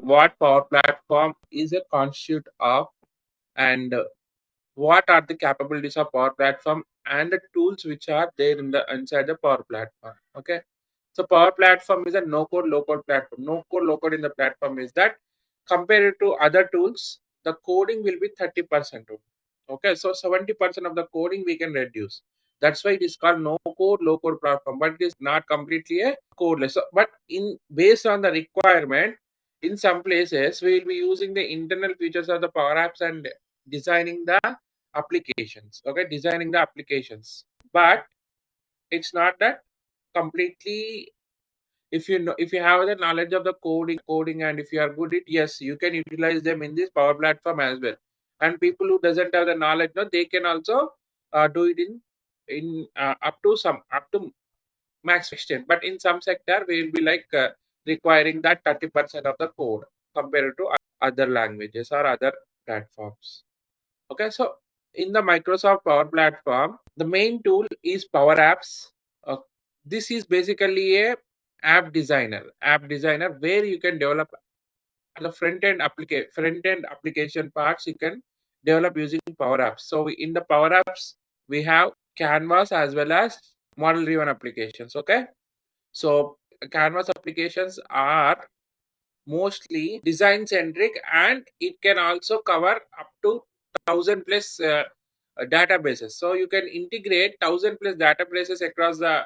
what Power Platform is a constitute of, and what are the capabilities of Power Platform and the tools which are there in the inside the Power Platform. Okay, so Power Platform is a no code low code platform. No code low code in the platform is that compared to other tools, the coding will be 30%. Okay, so 70% of the coding we can reduce. That's why it is called no code low code platform, but it is not completely a codeless. So, but in based on the requirement, in some places we will be using the internal features of the Power Apps and designing the applications. Okay, designing the applications, but it's not that completely. If you know, if you have the knowledge of the coding and if you are good at, yes, you can utilize them in this Power Platform as well. And people who doesn't have the knowledge, no, they can also do it in up to max extent. But in some sector we will be like requiring that 30% of the code compared to other languages or other platforms. Okay, so in the Microsoft Power Platform, the main tool is PowerApps. Uh, this is basically a app designer where you can develop the front end application parts you can develop using PowerApps. So in the PowerApps we have Canvas as well as model driven applications. Okay, so Canvas applications are mostly design centric, and it can also cover up to 1000 plus databases. So you can integrate 1000 plus databases across the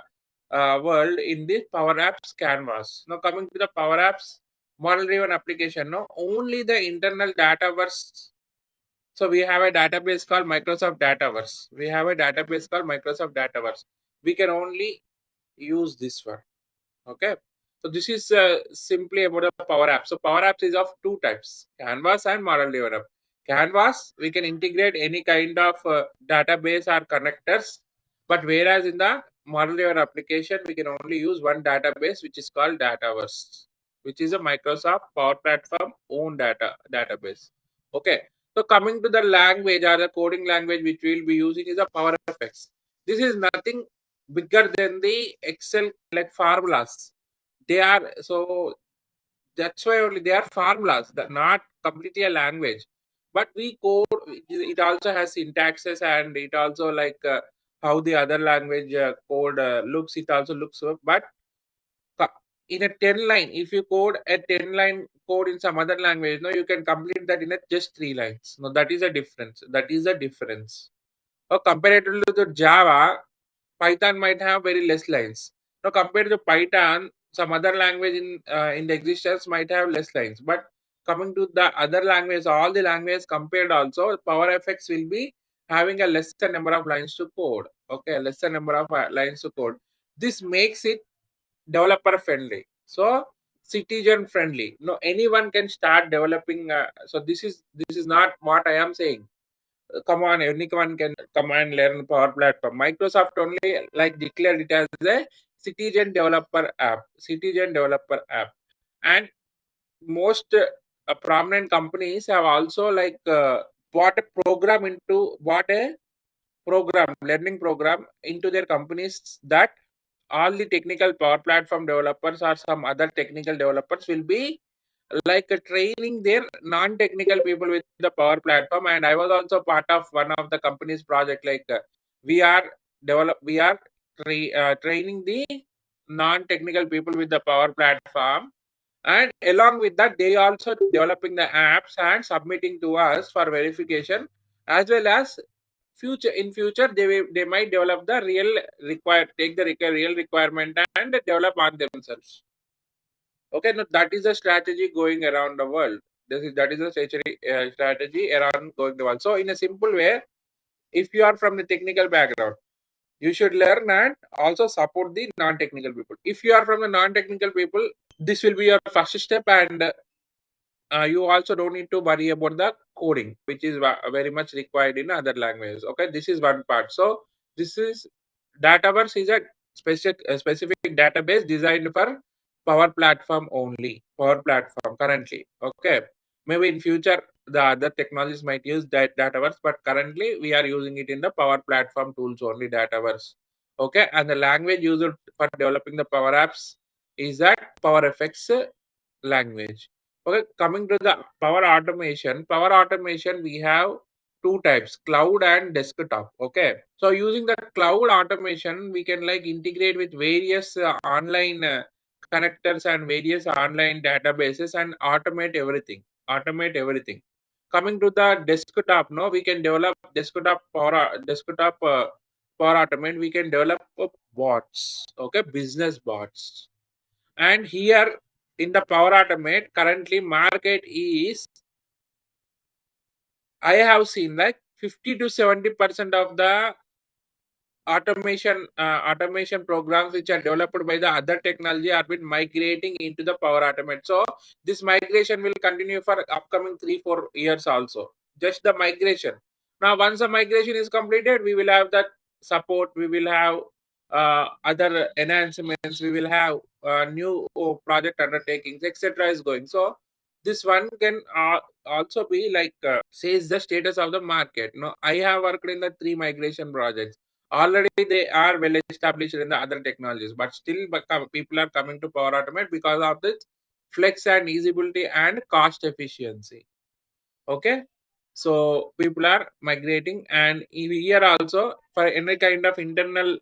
world in this Power Apps Canvas. Now coming to the Power Apps model driven application, no, only the internal dataverse. So we have a database called Microsoft Dataverse. We have a database called Microsoft Dataverse. We can only use this one. Okay, so this is simply about the Power Apps. So Power Apps is of two types: Canvas and model driven app. Canvas, we can integrate any kind of database or connectors, but whereas in the model driven application we can only use one database, which is called Dataverse, which is a Microsoft Power Platform own database. Okay, so coming to the language or the coding language which we will be using is a PowerFX. This is nothing bigger than the Excel like formulas. They are so that's why only they are formulas, not completely a language. But we code it also has syntaxes, and it also like how the other language code looks. It also looks but in a 10 line, if you code a 10 line code in some other language, no, you can complete that in a just 3 lines. No, that is a difference. That is a difference. Or comparatively to Java, Python might have very less lines. Now, compared to Python, some other language in the existence might have less lines. But coming to the other language, all the languages compared also, PowerFX will be having a lesser number of lines to code. Okay, lesser number of lines to code. This makes it developer friendly. So citizen friendly. No, anyone can start developing. So this is not what I am saying. Come on, anyone can come and learn Power Platform. Microsoft only like declared it as a citizen developer app, and most prominent companies have also like bought a learning program into their companies, that all the technical Power Platform developers or some other technical developers will be like training their non-technical people with the Power Platform. And I was also part of one of the company's project. Like we are training the non-technical people with the Power Platform, and along with that they also developing the apps and submitting to us for verification, as well as future they might develop the real requirement and develop on themselves. Okay, no, that is a strategy going around the world. That is a strategy around going the world. So in a simple way, if you are from the technical background, you should learn and also support the non-technical people. If you are from the non-technical people, this will be your first step, and you also don't need to worry about the coding, which is very much required in other languages. Okay, this is one part. So this is Dataverse is a specific database designed for Power Platform only. Power Platform currently. Okay, maybe in future the other technologies might use that Dataverse, but currently we are using it in the Power Platform tools only, Dataverse. Okay, and the language used for developing the Power Apps is that PowerFX language. Okay, coming to the power automation we have two types, cloud and desktop. Okay, so using the cloud automation, we can like integrate with various online connectors and various online databases and automate everything. Automate everything. Coming to the desktop, no, we can develop desktop power automate. We can develop bots. Okay, business bots. And here in the Power Automate, currently market is, I have seen like 50 to 70% of the automation programs which are developed by the other technology are been migrating into the Power Automate. So this migration will continue for upcoming 3 4 years also. Just the migration. Now once the migration is completed, we will have that support. We will have other enhancements. We will have new project undertakings, etc. is going. So this one can also be like says the status of the market. No, I have worked in the 3 migration projects. Already they are well established in the other technologies, but still people are coming to Power Automate because of this flex and easyability and cost efficiency. Okay, so people are migrating, and here also for any kind of internal,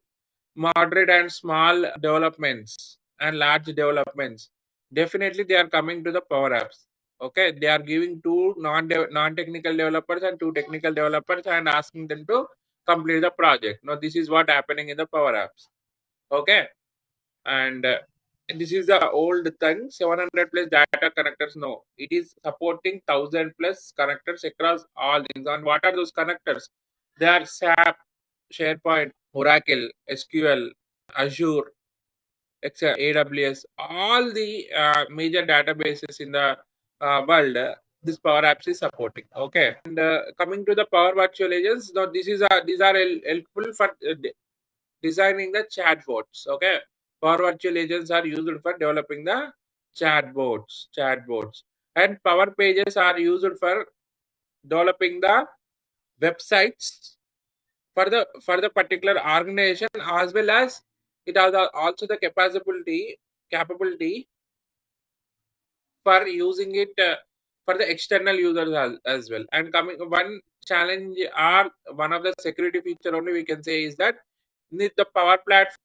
moderate and small developments and large developments, definitely they are coming to the Power Apps. Okay, they are giving two non-technical developers and two technical developers and asking them to complete the project. Now this is what happening in the Power Apps. Okay, and this is the old thing, 700 plus data connectors. No, it is supporting 1000 plus connectors across all things. And what are those connectors? They are SAP, SharePoint, Oracle, SQL, Azure, etc., AWS, all the major databases in the world. This Power Apps is supporting. Okay, and coming to the Power Virtual Agents, now these are helpful for designing the chatbots. Okay, Power Virtual Agents are used for developing the chatbots, and Power Pages are used for developing the websites for the particular organization, as well as it has also the capability for using it for the external users as well. And coming one challenge or one of the security feature only we can say is that need the Power Platform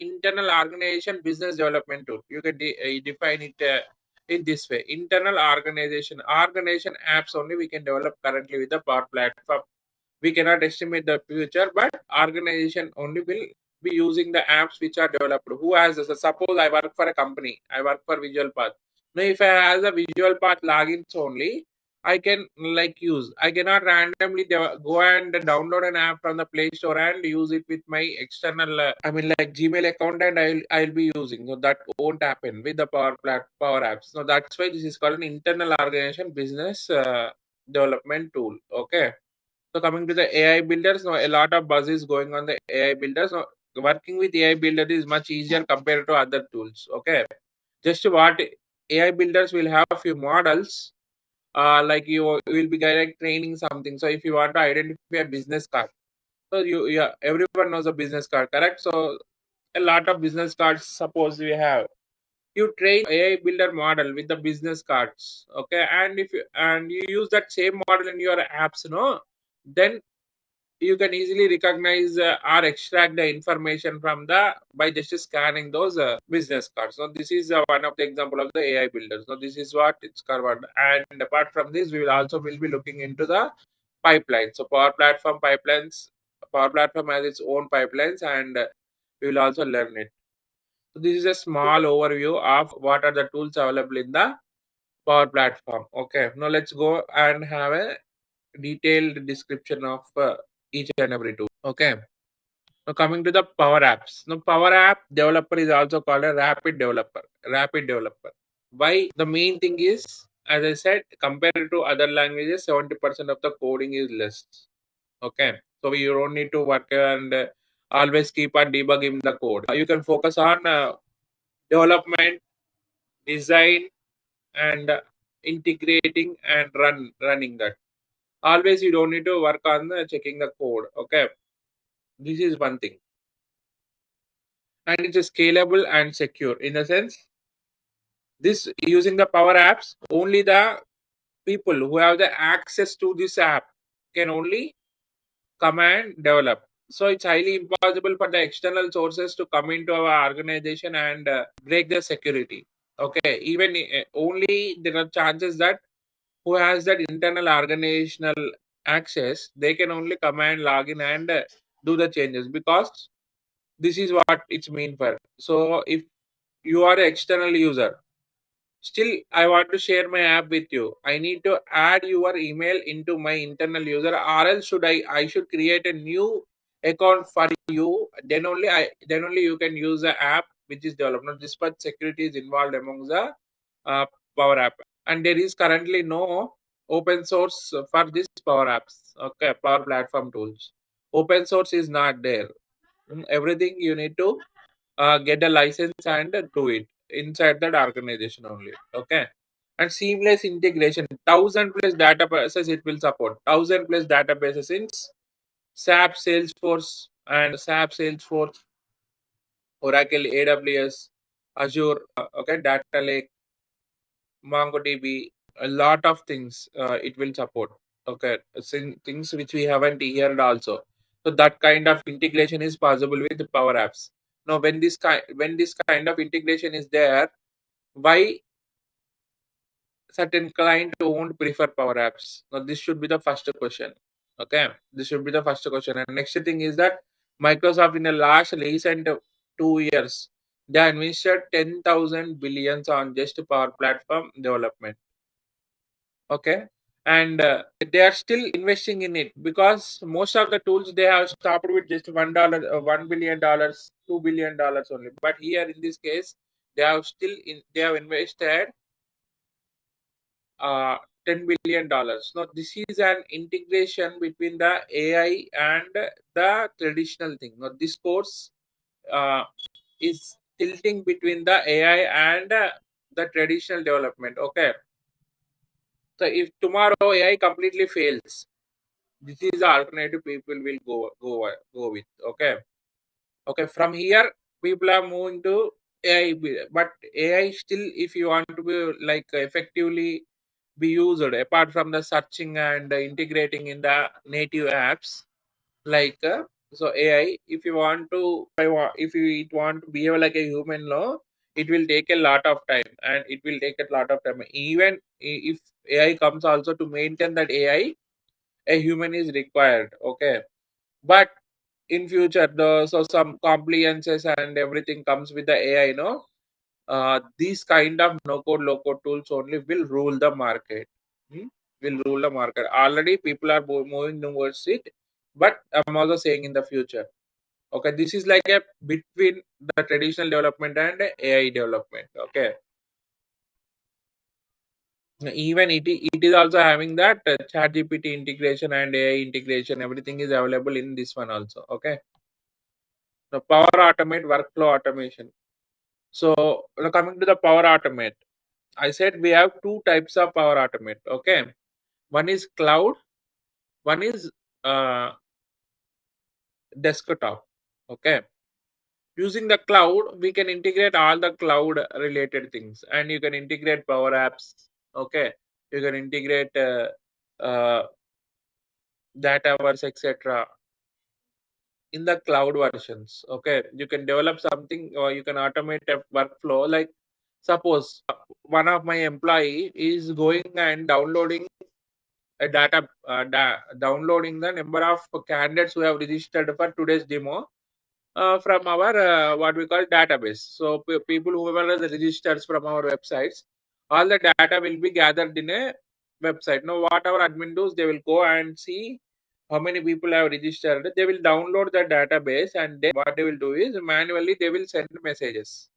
internal organization business development tool. You can define it in this way: internal organization apps only we can develop currently with the Power Platform. We cannot estimate the future, but organization only will be using the apps which are developed. Who has this? Suppose I work for a company, I work for Visualpath. Now if I have a Visualpath logins only, I can like use. I cannot randomly go and download an app from the Play Store and use it with my external, I mean like Gmail account, and I'll be using. So that won't happen with the Power Apps. So that's why this is called an internal organization business development tool. Okay. So coming to the AI builders, now a lot of buzz is going on the AI builders. Now, working with AI builder is much easier compared to other tools. Okay, just what AI builders will have a few models. Like you will be direct training something. So if you want to identify a business card, so yeah, everyone knows a business card, correct? So a lot of business cards. Suppose we have, you train AI builder model with the business cards. Okay, and if you use that same model in your apps, no, then you can easily recognize or extract the information from the by just scanning those business cards. So this is one of the example of the AI builders. So this is what it's covered. And apart from this, we will be looking into the pipeline. So Power Platform has its own pipelines, and we will also learn it. So this is a small overview of what are the tools available in the Power Platform. Okay, now let's go and have a detailed description of each and every tool. Okay. Now coming to the Power Apps. Now Power App developer is also called a rapid developer. Rapid developer. Why? The main thing is, as I said, compared to other languages, 70% of the coding is less. Okay. So you don't need to work and always keep on debugging the code. You can focus on development, design, and integrating and running that. Always you don't need to work on checking the code. Okay, this is one thing. And it's scalable and secure in the sense This using the Power Apps, only the people who have the access to this app can only come and develop. So it's highly impossible for the external sources to come into our organization and break the security. Okay, even only there are chances that who has that internal organizational access, they can only come and log in and do the changes, because this is what it's mean for. So if you are an external user, still I want to share my app with you, I need to add your email into my internal user, or else I should create a new account for you. Then only you can use the app which is developed. Now, this much security is involved among the uh, Power App, and there is currently no open source for this Power Apps. Okay, Power Platform tools. Open source is not there. Everything you need to get a license and do it inside that organization only. Okay, and seamless integration, 1,000+ databases it will support, 1,000+ databases in SAP Salesforce and SAP Salesforce, Oracle, AWS, Azure, okay, Data Lake, MongoDB, a lot of things it will support. Okay, things which we haven't heard also. So that kind of integration is possible with the Power Apps. Now, when this kind of integration is there, why certain client won't prefer Power Apps? Now, this should be the first question. Okay, this should be the first question. And next thing is that Microsoft in the last recent 2 years, they invested 10,000 billions on just Power Platform development. Okay, and they are still investing in it, because most of the tools they have stopped with just $1, $1 billion, $2 billion only. But here in this case, they have invested 10 billion dollars. Now, this is an integration between the AI and the traditional thing. Now, this course uh, is tilting between the AI and the traditional development. Okay, so if tomorrow AI completely fails, this is the alternative people will go with. Okay, okay, from here people are moving to AI, but AI still, if you want to be like effectively be used apart from the searching and integrating in the native apps, like so AI, if you want to if you it want to behave like a human law, it will take a lot of time, and it will take a lot of time. Even if AI comes also, to maintain that AI, a human is required. Okay, but in future, so some compliances and everything comes with the AI, no? These kind of no code low code tools only will rule the market. Hmm? Will rule the market. Already people are moving towards it, but I'm also saying in the future. Okay, this is like a between the traditional development and AI development. Okay, even it is also having that chat GPT integration and AI integration. Everything is available in this one also. Okay, the Power Automate workflow automation. So now coming to the Power Automate, I said we have two types of Power Automate. Okay, one is cloud, one is uh, desktop. Okay, using the cloud, we can integrate all the cloud related things, and you can integrate Power Apps. Okay, you can integrate uh, Dataverse, etc. in the cloud versions. Okay, you can develop something, or you can automate a workflow. Like suppose one of my employee is going and downloading a downloading the number of candidates who have registered for today's demo from our what we call database. So people whoever are the registers from our websites, all the data will be gathered in a website. Now, what our admin does, they will go and see how many people have registered. They will download the database, and then what they will do is manually they will send messages.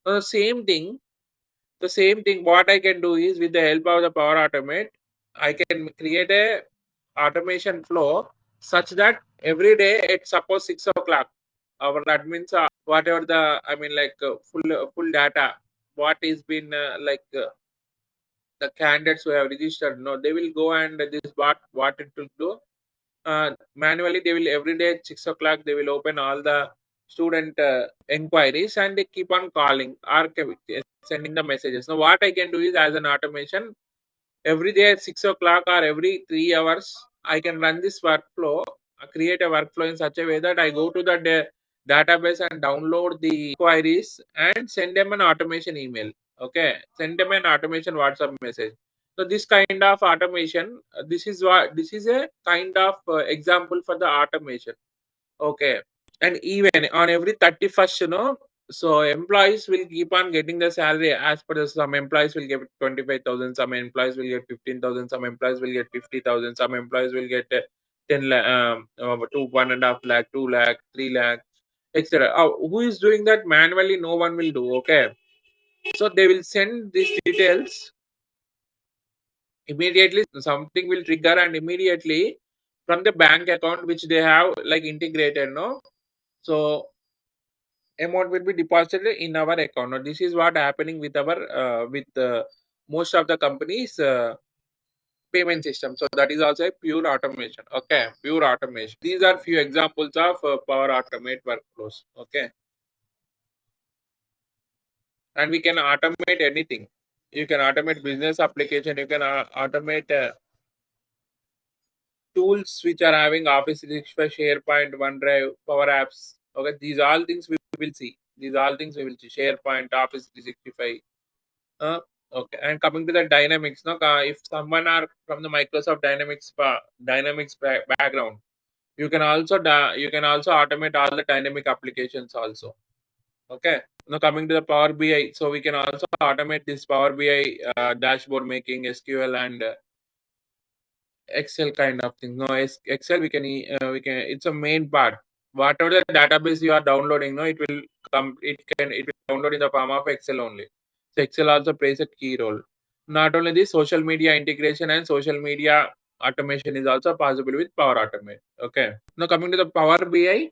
So the same thing what I can do is, with the help of the Power Automate, I can create a automation flow such that every day at suppose 6 o'clock, our admins are whatever the, I mean, like full data what is been the candidates who have registered, no, they will go, and this what it will do, manually they will every day at 6 o'clock they will open all the student inquiries, and they keep on calling or sending the messages. Now what I can do is, as an automation, every day at 6 o'clock or every 3 hours, I can run this workflow, create a workflow in such a way that I go to the database and download the queries and send them an automation email. Okay, send them an automation WhatsApp message. So this kind of automation, this is a kind of example for the automation. Okay. And even on every 31st, so employees will keep on getting the salary as per the, some employees will get 25,000, some employees will get 15,000, some employees will get 50,000, some employees will get 10 lakh, 1.5 lakh, 2 lakh, 3 lakh, etc. Who is doing that manually? No one will do. Okay. So they will send these details immediately. Something will trigger, and immediately from the bank account which they have like integrated, no? So amount will be deposited in our account. Now, this is what happening with our with most of the companies payment system. So that is also a pure automation. Okay, pure automation. These are few examples of Power Automate workflows. Okay, and we can automate anything. You can automate business application. You can automate tools which are having Office 365, SharePoint, OneDrive, Power Apps. Okay, these all things we will see. These all things we will see. SharePoint, Office 365. Okay, and coming to the Dynamics, no, if someone are from the Microsoft Dynamics background, you can also you can also automate all the dynamic applications also. Okay, now coming to the Power BI, so we can also automate this Power BI dashboard making, SQL, and Excel kind of thing. No, Excel we can, it's a main part. Whatever the database you are downloading, no, it will come. It will download in the form of Excel only. So Excel also plays a key role. Not only this, social media integration and social media automation is also possible with Power Automate. Okay. Now coming to the Power BI.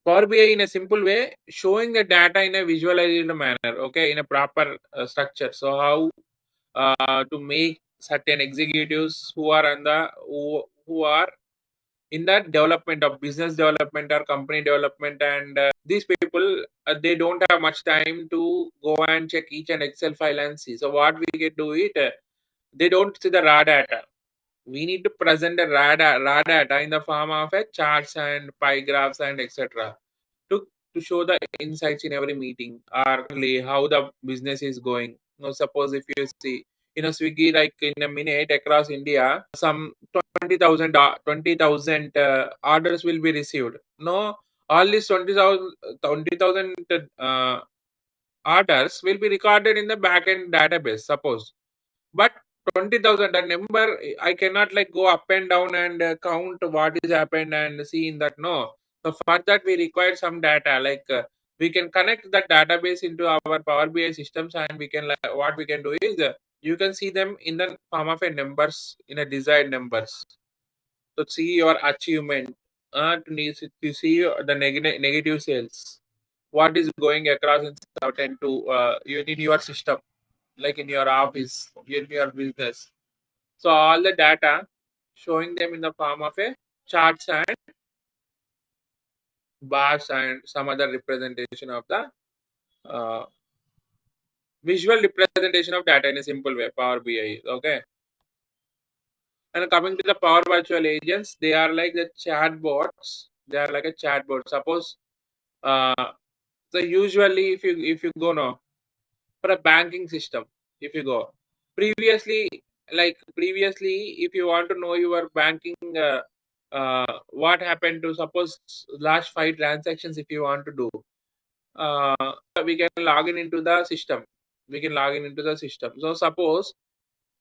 Power BI in a simple way, showing the data in a visualized manner. Okay, in a proper structure. So how to make certain executives who are on the who are in that development of business development or company development, and these people they don't have much time to go and check each and Excel file and see. So what we can do it, they don't see the raw data. We need to present the raw data in the form of a charts and pie graphs and etc. To show the insights in every meeting, or really how the business is going. Now, suppose if you see, Swiggy, like in a minute across India, some 20,000 orders will be received. No, all these 20,000 orders will be recorded in the backend database, suppose. But 20,000, a number, I cannot like go up and down and count what is happened and see in that. No. So for that we require some data. Like we can connect that database into our Power BI systems, and we can what we can do is you can see them in the form of a numbers, in a desired numbers. To see your achievement, to see the negative sales, what is going across in certain to you in your system, like in your office, in your business. So all the data showing them in the form of a charts and bars and some other representation of the uh, visual representation of data in a simple way. Power BI. Okay. And coming to the Power Virtual Agents, they are like the chatbots. They are like a chatbot. Suppose uh, so usually if you go now for a banking system, if you go previously, if you want to know your banking what happened to, suppose, last 5 transactions, if you want to do, uh, we can log in into the system. So suppose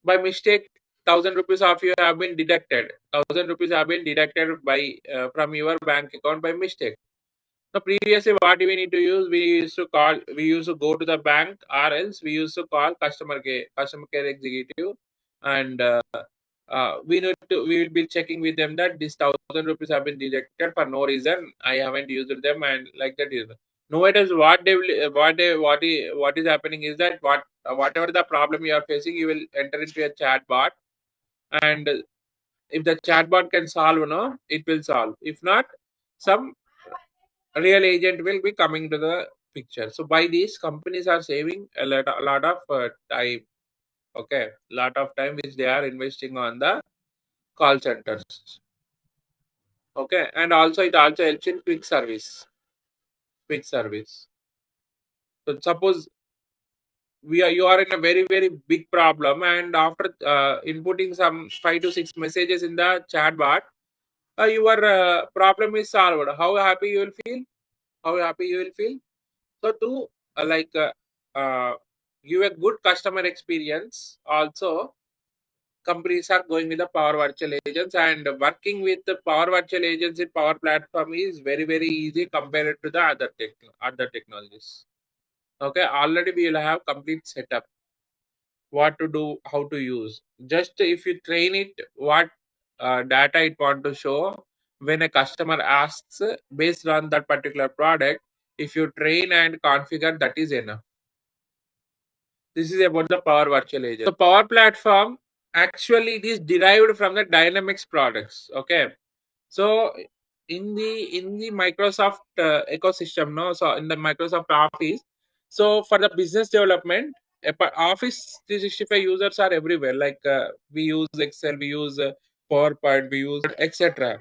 by mistake 1,000 rupees of you have been deducted. 1,000 rupees have been deducted by from your bank account by mistake. So previously, what we need to use, we used to go to the bank, or else we used to call customer care executive, and we will be checking with them that this 1,000 rupees have been deducted for no reason. I haven't used them, and like that is. Nowadays, what is happening is that whatever the problem you are facing, you will enter into a chat bot, and if the chatbot can solve, it will solve. If not, some real agent will be coming to the picture. So by these, companies are saving a lot of time. Okay, lot of time which they are investing on the call centers. Okay, and also it also helps in quick service. Quick service. So suppose you are in a very big problem, and after inputting some 5 to 6 messages in the chat bar, your problem is solved. How happy you will feel? How happy you will feel? So to like give a good customer experience, also companies are going with the Power Virtual Agents, and working with the Power Virtual Agents in Power Platform is very easy compared to the other technologies. Okay, already we will have complete setup, what to do, how to use. Just if you train it, what data it want to show when a customer asks based on that particular product. If you train and configure, that is enough. This is about the Power Virtual Agent. The Power Platform, actually it is derived from the Dynamics products. Okay, so in the Microsoft ecosystem, no, so in the Microsoft Office, so for the business development, Office 365 users are everywhere. Like we use Excel, we use PowerPoint, we use etc.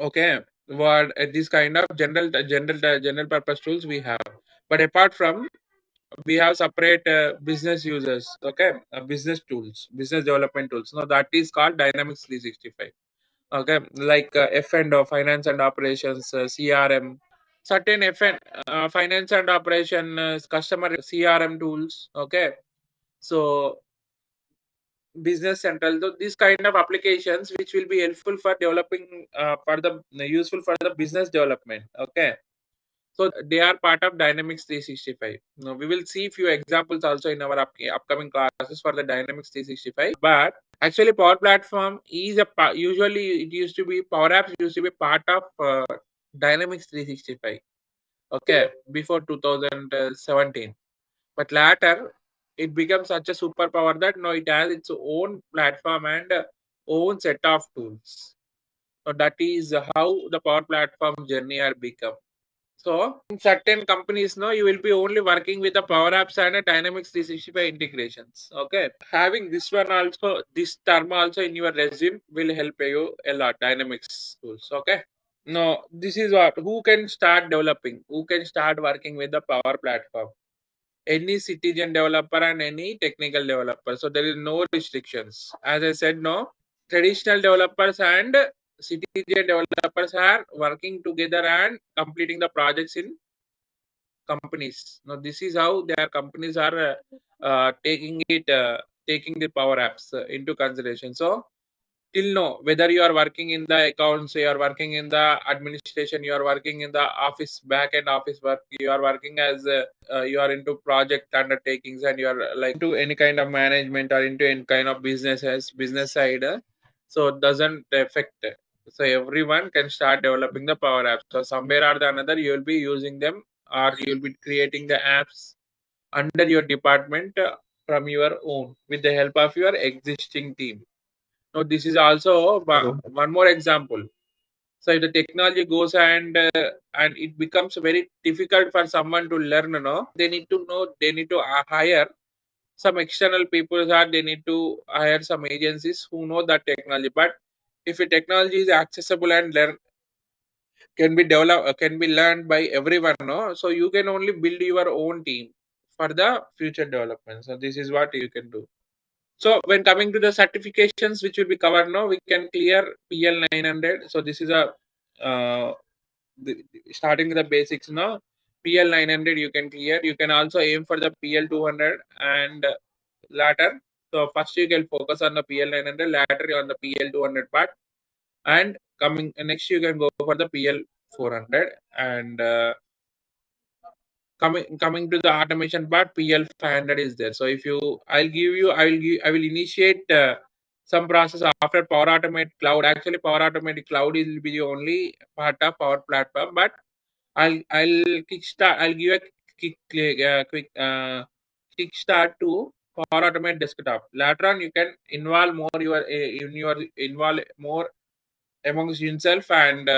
Okay, what this kind of general purpose tools we have. But apart from, we have separate business users. Okay, business tools, business development tools. No, that is called Dynamics 365. Okay, like F&O, finance and operations, CRM, certain finance and operation, customer CRM tools. Okay, so business central, so these kind of applications which will be helpful for developing for the useful for the business development. Okay, so they are part of Dynamics 365. Now we will see few examples also in our upcoming classes for the Dynamics 365. But actually, Power Platform is usually it used to be PowerApps used to be part of Dynamics 365. Okay, before 2017. But later it becomes such a superpower that now it has its own platform and own set of tools. So that is how the Power Platform journey are become. So in certain companies, no, you will be only working with the Power Apps and a Dynamics 365 integrations. Okay, having this one also, this term also in your resume will help you a lot. Dynamics tools. Okay. No, this is what who can start developing, who can start working with the Power Platform. Any citizen developer and any technical developer. So there is no restrictions. As I said, no, traditional developers and citizen developers are working together and completing the projects in companies. Now this is how their companies are taking the Power Apps into consideration. So till now, whether you are working in the accounts, you are working in the administration, you are working in the office back end office work, you are working as you are into project undertakings, and you are like into any kind of management or into any kind of business side, so it doesn't affect. So everyone can start developing the Power Apps. So somewhere or the another, you will be using them, or you will be creating the apps under your department from your own with the help of your existing team. Now, this is also one more example. So if the technology goes and it becomes very difficult for someone to learn, they need to know, they need to hire some external people, or they need to hire some agencies who know that technology. But if a technology is accessible and can be developed, can be learned by everyone, so you can only build your own team for the future development. So this is what you can do. So when coming to the certifications which will be covered now, we can clear PL 900. So this is a uh, starting with the basics now. PL 900 you can clear. You can also aim for the PL 200 and later. So first you can focus on the PL 900, later on the PL 200 part, and coming next you can go for the PL 400, and coming to the automation part, PL 500 is there. So if you I will initiate some process after Power Automate Cloud. Actually Power Automate Cloud will be the only part of our platform, but I'll give a quick start to Power Automate desktop. Later on you can involve more your in your involve more amongst yourself and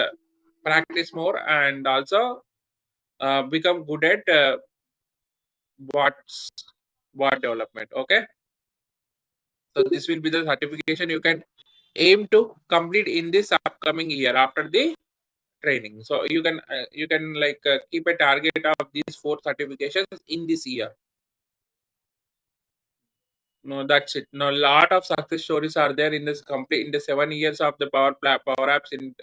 practice more, and also become good at what's what development. Okay, so this will be the certification you can aim to complete in this upcoming year after the training. So you can like keep a target of these 4 certifications in this year. No, that's it. No, lot of success stories are there in this complete in the 7 years of the Power Apps in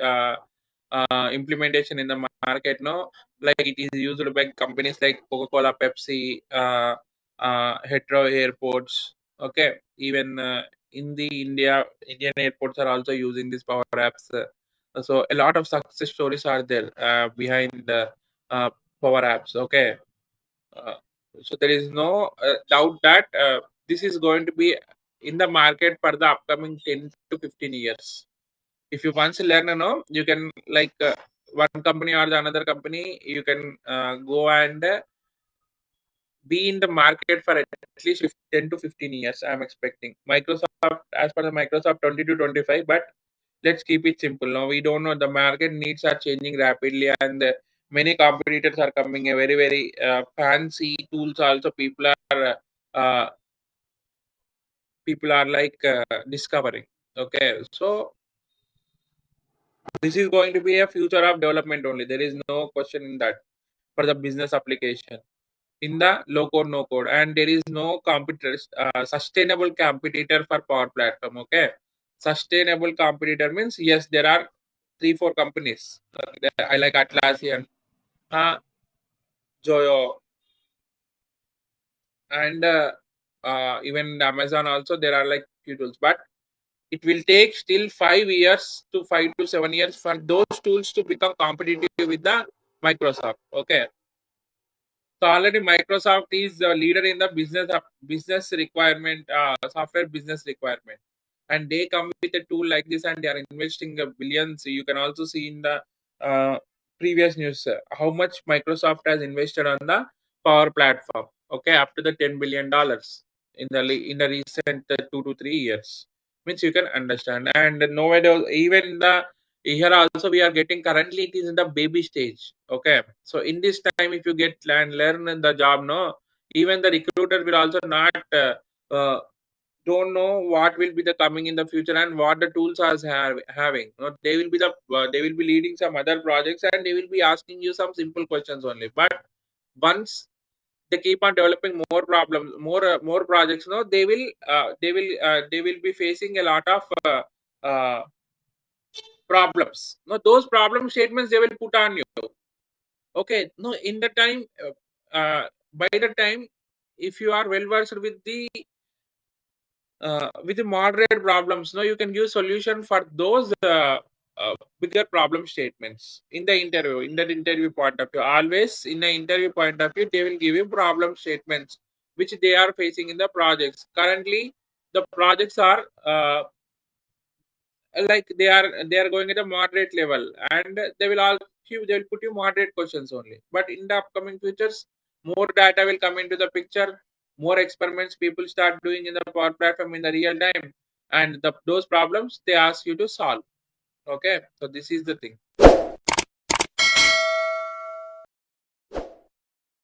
implementation in the market. No, like it is used by companies like Coca-Cola, Pepsi, Hetero Airports. Okay, even in the Indian airports are also using these Power Apps. So a lot of success stories are there behind the Power Apps. Okay, uh, so there is no doubt that this is going to be in the market for the upcoming 10 to 15 years. If you once learn, you can like one company or the another company, you can go and be in the market for at least 10 to 15 years. I'm expecting Microsoft, as per the Microsoft, 20 to 25, but let's keep it simple. Now we don't know, the market needs are changing rapidly, and many competitors are coming. A very very fancy tools also uh, people are like discovering. Okay, so this is going to be a future of development only. There is no question in that for the business application in the low code no code, and there is no competitors sustainable competitor for Power Platform. Okay, sustainable competitor means yes, there are 3 4 companies. I like Atlassian, uh, Joyo, and even Amazon also. There are like few tools, but it will take still 5 years to 5 to 7 years for those tools to become competitive with the Microsoft. Okay, so already Microsoft is the leader in the business requirement, software business requirement, and they come with a tool like this, and they are investing billions. You can also see in the uh, previous news how much Microsoft has invested on the Power Platform. Okay, up to the $10 billion in the recent 2 to 3 years. Means you can understand, and nowadays even the here also we are getting, currently it is in the baby stage. Okay, so in this time if you get and learn the job, no, even the recruiter will also not uh, don't know what will be the coming in the future and what the tools are having. No, they will be they will be leading some other projects, and they will be asking you some simple questions only. But once they keep on developing more problems, more projects, no, they will be facing a lot of uh, problems. No, those problem statements they will put on you. Okay, no, in the time, by the time, if you are well versed with the moderate problems, no, you can give solution for those bigger problem statements in the interview. In that interview point of view, always in the interview point of view, they will give you problem statements which they are facing in the projects. Currently, the projects are like they are going at a moderate level, and they will put you moderate questions only. But in the upcoming futures, more data will come into the picture, more experiments people start doing in the Power Platform in the real time, and those problems they ask you to solve. Okay, so this is the thing.